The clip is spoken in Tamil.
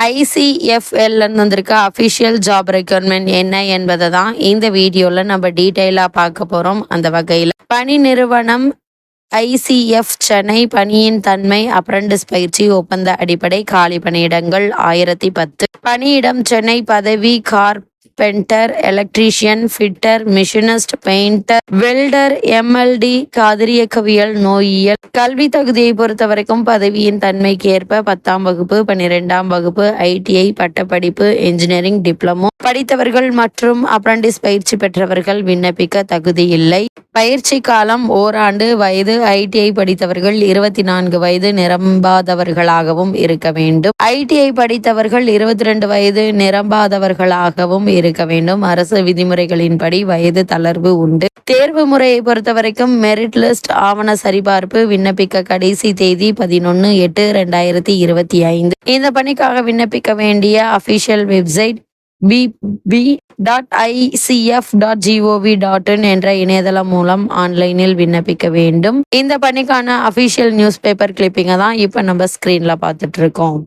ICFL வந்திருக்க அஃபிஷியல் ஜாப் ரெக்யர்மெண்ட் என்ன என்பதை தான் இந்த வீடியோவில் நம்ம டீட்டெயிலாக பார்க்க போகிறோம். அந்த வகையில் பணி நிறுவனம் ICF சென்னை. பணியின் தன்மை அப்ரண்டிஸ் பயிற்சி ஒப்பந்த அடிப்படை. காலி பணியிடங்கள் 1010. பணியிடம் சென்னை. பதவி carpenter, electrician, fitter, machinist, painter, welder, MLD, காதிரியக்கவியல், நோயியல். கல்வி தகுதியை பொறுத்த வரைக்கும் பதவியின் தன்மைக்கு ஏற்ப 10ஆம் வகுப்பு, 12ஆம் வகுப்பு, ITI பட்டப்படிப்பு, இன்ஜினியரிங் டிப்ளமோ படித்தவர்கள் மற்றும் அப்ரண்டிஸ் பயிற்சி பெற்றவர்கள் விண்ணப்பிக்க தகுதி இல்லை. பயிற்சி காலம் ஓராண்டு. வயது ITI படித்தவர்கள் 24 வயது நிரம்பாதவர்களாகவும் இருக்க வேண்டும். ITI படித்தவர்கள் 22 வயது நிரம்பாதவர்களாகவும் இருக்க வேண்டும். அரசு விதிமுறைகளின்படி வயது தளர்வு உண்டு. தேர்வு முறையை பொறுத்தவரைக்கும் மெரிட் லிஸ்ட், ஆவண சரிபார்ப்பு. விண்ணப்பிக்க கடைசி தேதி 11/8/2025. இந்த பணிக்காக விண்ணப்பிக்க வேண்டிய அபிஷியல் வெப்சைட் bb.icf.gov.in என்ற இணையதளம் மூலம் ஆன்லைனில் விண்ணப்பிக்க வேண்டும். இந்த பணிக்கான அபிஷியல் நியூஸ் பேப்பர் கிளிப்பிங்கை தான் இப்ப நம்ம ஸ்கிரீன்ல பார்த்துட்டு இருக்கோம்.